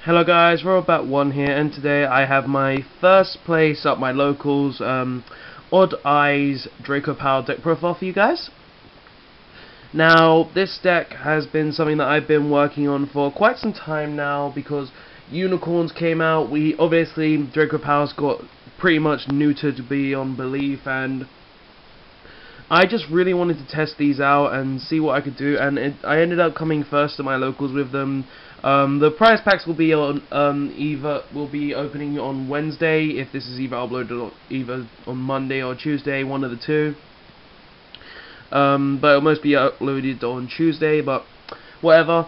Hello guys, Robot1 here, and today I have my first place at my locals Odd-eyes Dracopals Deck profile for you guys. Now, this deck has been something that I've been working on for quite some time now because unicorns came out. Obviously Dracopals got pretty much neutered beyond belief, and I just really wanted to test these out and see what I could do, and I ended up coming first at my locals with them. The prize packs will be on opening on Wednesday, if this is either uploaded either on Monday or Tuesday, one of the two. But it'll most be uploaded on Tuesday, but whatever.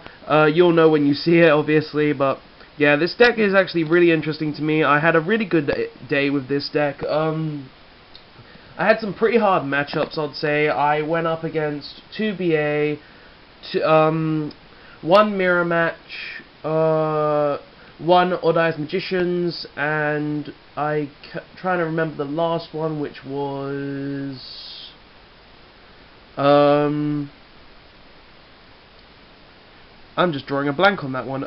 You'll know when you see it, obviously. But yeah, this deck is actually really interesting to me. I had a really good day with this deck. I had some pretty hard matchups, I'd say. I went up against 2 BA, 1 Mirror Match, 1 Odd-eyes Magicians, and I'm trying to remember the last one, which was I'm just drawing a blank on that one.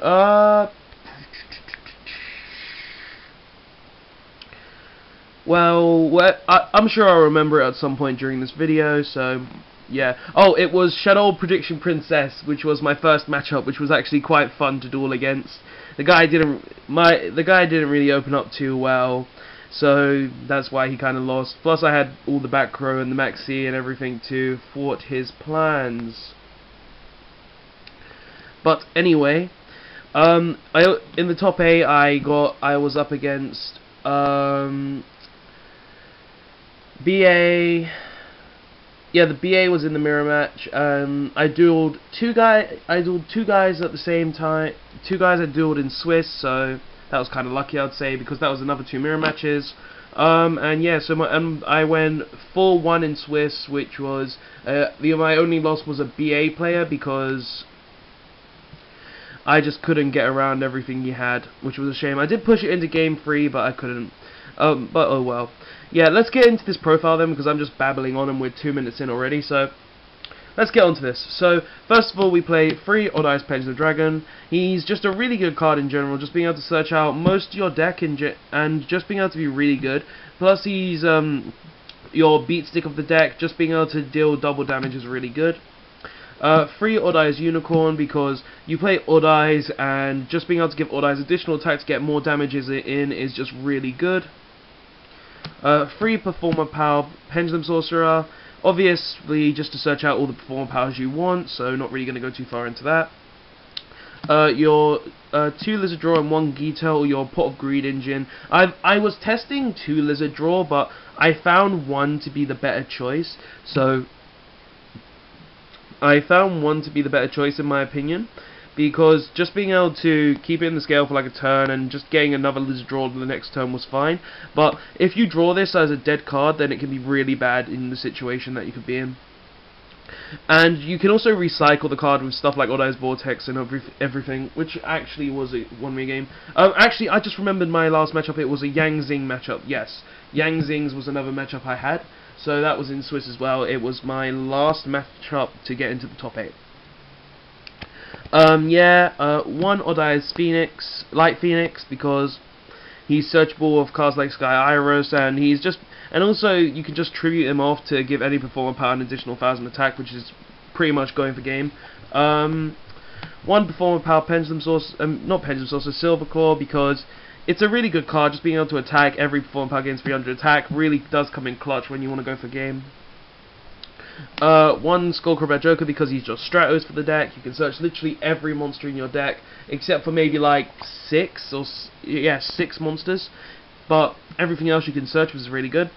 Well, I'm sure I'll remember it at some point during this video, so yeah. Oh, it was Shadow Prediction Princess, which was my first matchup, which was actually quite fun to duel against. The guy didn't really open up too well, so that's why he kind of lost. Plus, I had all the back row and the maxi and everything to thwart his plans. But anyway, in the top 8, I was up against BA. Yeah, the BA was in the mirror match. I dueled two guys at the same time. 2 guys I dueled in Swiss, so that was kind of lucky, I'd say, because that was another 2 mirror matches. And yeah, so I went 4-1 in Swiss, which was my only loss was a BA player because I just couldn't get around everything he had, which was a shame. I did push it into game 3, but I couldn't. But oh well. Yeah, let's get into this profile then, because I'm just babbling on and we're 2 minutes in already, so let's get on to this. So, first of all, we play 3 Odd-eyes Pendulum Dragon. He's just a really good card in general, just being able to search out most of your deck and just being able to be really good. Plus, he's your beat stick of the deck, just being able to deal double damage is really good. 3 Odd-eyes Unicorn, because you play Odd-eyes, and just being able to give Odd-eyes additional attacks to get more damages in is just really good. 3 Performer Power Pendulum Sorcerer, obviously just to search out all the Performer Powers you want, so not really going to go too far into that. Your 2 Lizard Draw and 1 Yugioh, or your Pot of Greed engine. I was testing 2 Lizard Draw, but I found 1 to be the better choice, so I found 1 to be the better choice in my opinion, because just being able to keep it in the scale for like a turn and just getting another Lizard Draw the next turn was fine. But if you draw this as a dead card, then it can be really bad in the situation that you could be in. And you can also recycle the card with stuff like Odd-eyes Vortex and everything, which actually was a one-way game. Actually, I just remembered my last matchup. It was a Yang Zing matchup. Yes, Yang Zings was another matchup I had. So that was in Swiss as well. It was my last matchup to get into the top 8. 1 Odd-eyes Phoenix, Light Phoenix, because he's searchable of cards like Sky Iris, and also you can just tribute him off to give any Performer Power an additional 1,000 attack, which is pretty much going for game. 1 Performer Power Pendulum Source, not Pendulum Source, Silver Claw, because it's a really good card. Just being able to attack every Performer Power gains 300 attack really does come in clutch when you want to go for game. 1 Skullcrab Joker, because he's just Stratos for the deck. You can search literally every monster in your deck, except for maybe like 6 monsters, but everything else you can search, which is really good.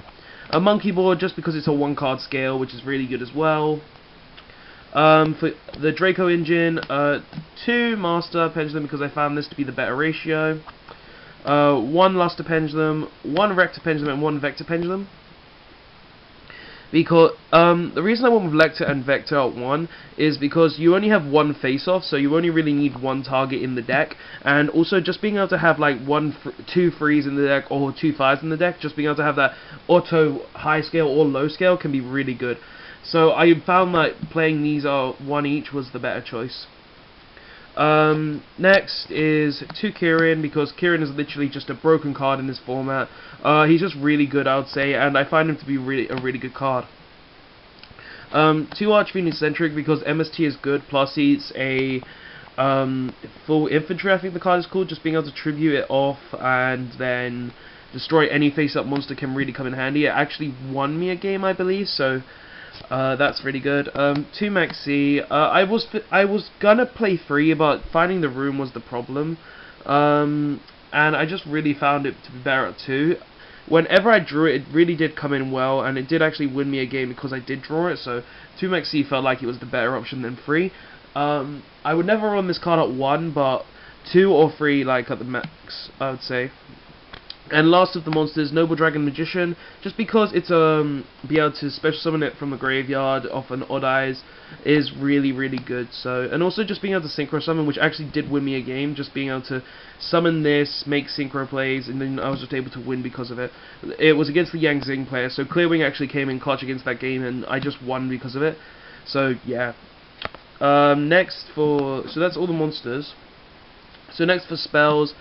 A Monkey Board, just because it's a 1 card scale, which is really good as well. For the Draco engine, 2 Master Pendulum, because I found this to be the better ratio. 1 Luster Pendulum, 1 Rector Pendulum, and 1 Vector Pendulum. because the reason I went with Lecter and Vector at 1 is because you only have one face-off, so you only really need one target in the deck, and also just being able to have like 2 3s in the deck or 2 5s in the deck, just being able to have that auto high scale or low scale can be really good. So I found that playing these are 1 each was the better choice. Next is 2 Kirin, because Kirin is literally just a broken card in this format. He's just really good, I would say, and I find him to be a really good card. 2 Archfiend Eccentric, because MST is good, plus he's a full infantry, I think the card is called. Just being able to tribute it off and then destroy any face-up monster can really come in handy. It actually won me a game, I believe, so that's really good. 2 Maxi. I was gonna play 3, but finding the room was the problem. And I just really found it to be better at 2. Whenever I drew it, it really did come in well, and it did actually win me a game because I did draw it. So 2 Maxi felt like it was the better option than 3. I would never run this card at 1, but 2 or 3 like at the max, I would say. And last of the monsters, Noble Dragon Magician, just because it's be able to special summon it from the graveyard off an Odd-eyes is really good. So, and also just being able to synchro summon, which actually did win me a game, just being able to summon this, make synchro plays, and then I was just able to win because of it. It was against the Yang Zing player, so Clearwing actually came in clutch against that game, and I just won because of it. So yeah. So that's all the monsters. So next for spells.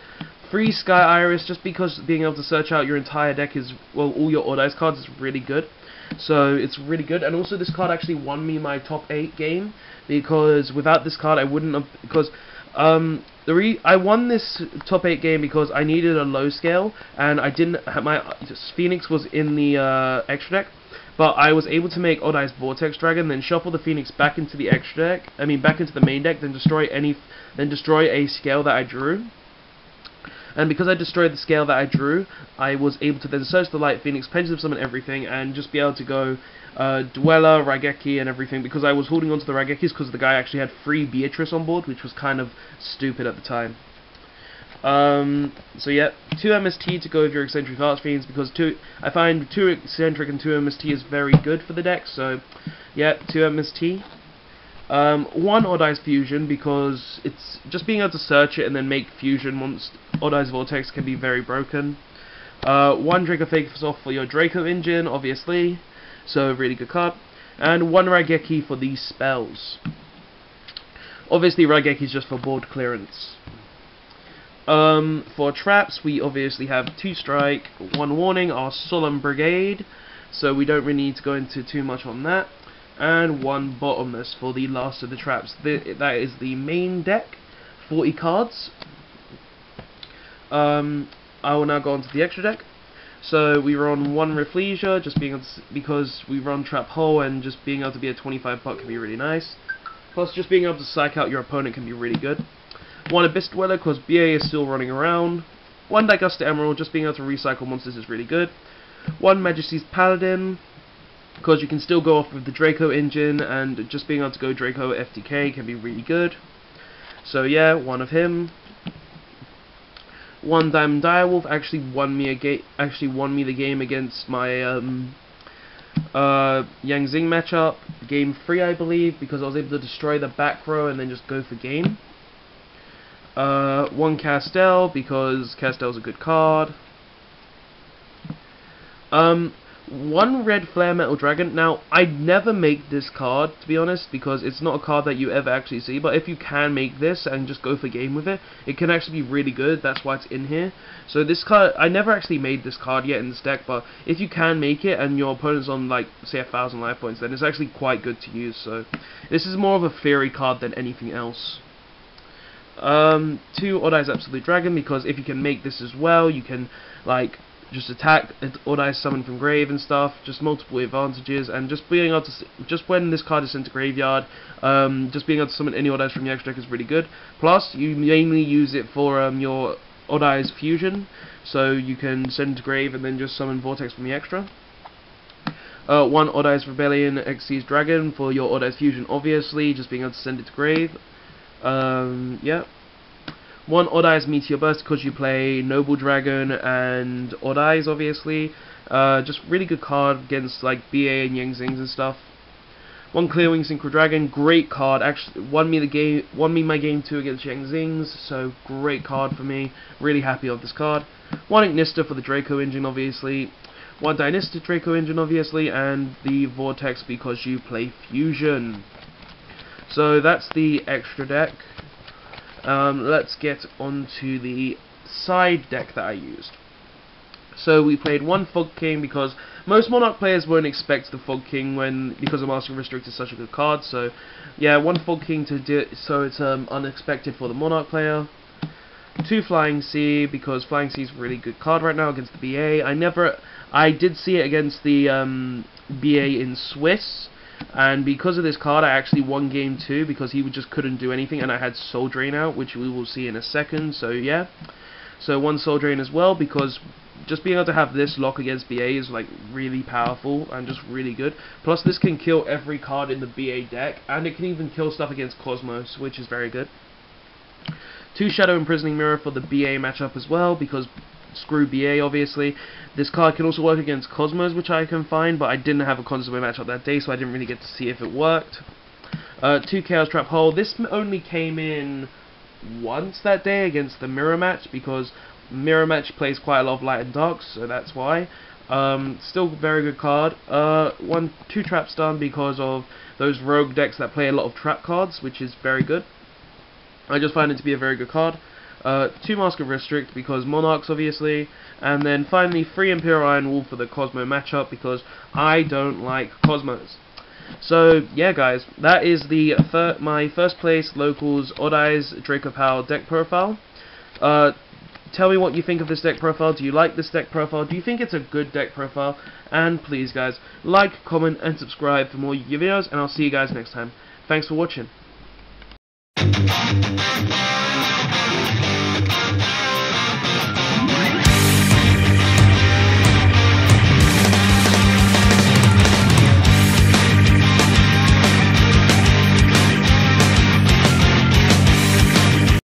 3 Sky Iris, just because being able to search out your entire deck is, well, all your Odd-eyes cards is really good. So it's really good, and also this card actually won me my top 8 game, because without this card I wouldn't have, because I won this top 8 game because I needed a low scale, and I didn't have my Phoenix was in the extra deck, but I was able to make Odd-eyes Vortex Dragon, then shuffle the Phoenix back into the extra deck, back into the main deck, then destroy a scale that I drew. And because I destroyed the scale that I drew, I was able to then search the Light Phoenix, Pendulum Summon everything, and just be able to go Dweller, Raigeki, and everything, because I was holding on to the Raigekis because the guy actually had free Beatrice on board, which was kind of stupid at the time. So yeah, 2 MST to go with your Eccentric Archfiends, because I find 2 Eccentric and 2 MST is very good for the deck, so yeah, 2 MST. 1 Odd-eyes Fusion, because it's just being able to search it and then make fusion once Odd-eyes Vortex can be very broken. 1 Draco Face-Off for your Draco engine, obviously, so really good card. And 1 Raigeki for these spells. Obviously Raigeki is just for board clearance. For traps, we obviously have 2 Strike, 1 Warning, our Solemn Brigade, so we don't really need to go into too much on that. And 1 Bottomless for the last of the traps. That is the main deck, 40 cards. I will now go on to the extra deck. So we run 1 Rafflesia, just because we run Trap Hole, and just being able to be a 25 buck can be really nice. Plus just being able to psych out your opponent can be really good. 1 Abyss Dweller, because BA is still running around. 1 Daigusta Emerald, just being able to recycle monsters is really good. 1 Majesty's Paladin, because you can still go off with the Draco engine, and just being able to go Draco FTK can be really good. So yeah, 1 of him. 1 Diamond Direwolf actually won me the game against my Yang Zing matchup, game 3 I believe, because I was able to destroy the back row and then just go for game. 1 Castel, because Castel's a good card. 1 Red Flare Metal Dragon. Now, I'd never make this card, to be honest, because it's not a card that you ever actually see, but if you can make this and just go for game with it, it can actually be really good. That's why it's in here. So this card, I never actually made this card yet in this deck, but if you can make it and your opponent's on, like, say 1,000 life points, then it's actually quite good to use. So this is more of a theory card than anything else. 2 Odd-eyes Absolute Dragon, because if you can make this as well, you can, like, just attack Odd-eyes summon from grave and stuff, just multiple advantages, and just being able to, just when this card is sent to graveyard, just being able to summon any Odd-eyes from the extra deck is really good. Plus, you mainly use it for your Odd-eyes Fusion, so you can send to grave and then just summon Vortex from the extra. 1 Odd-eyes Rebellion Xyz Dragon for your Odd-eyes Fusion, obviously, just being able to send it to grave. Yeah. 1 Odd-eyes Meteor Burst, because you play Noble Dragon and Odd-eyes, obviously. Just really good card against like BA and Yang Zings and stuff. One Clearwing Synchro Dragon, great card. Actually, won me my game 2 against Yang Zings, so great card for me. Really happy of this card. One Ignister for the Draco engine, obviously. One Dynastic Draco engine, obviously, and the Vortex because you play Fusion. So that's the extra deck. Let's get onto the side deck that I used. So we played one Fog King because most Monarch players won't expect the Fog King because the Master of Restrict is such a good card. So yeah, one Fog King to do so it's unexpected for the Monarch player. Two Flying Sea because Flying Sea is a really good card right now against the BA. I did see it against the BA in Swiss, and because of this card I actually won game 2 because he just couldn't do anything, and I had Soul Drain out, which we will see in a second. So yeah, so one Soul Drain as well because just being able to have this lock against BA is like really powerful and just really good. Plus this can kill every card in the BA deck, and it can even kill stuff against Cosmos, which is very good. Two Shadow Imprisoning Mirror for the BA matchup as well, because screw BA obviously. This card can also work against Cosmos, which I can find, but I didn't have a Cosmo matchup that day, so I didn't really get to see if it worked. Two Chaos Trap Hole. This only came in once that day against the Mirror Match, because Mirror Match plays quite a lot of Light and Darks, so that's why. Still very good card. Two Trap Stun because of those rogue decks that play a lot of trap cards, which is very good. I just find it to be a very good card. Two Mask of Restrict because Monarchs obviously, and then finally 3 Imperial Iron Wolf for the Cosmo matchup because I don't like Cosmos. So yeah guys, that is the my first place locals Odd-eyes Dracopals deck profile. Tell me what you think of this deck profile. Do you like this deck profile? Do you think it's a good deck profile? And please guys, like, comment and subscribe for more videos, and I'll see you guys next time. Thanks for watching.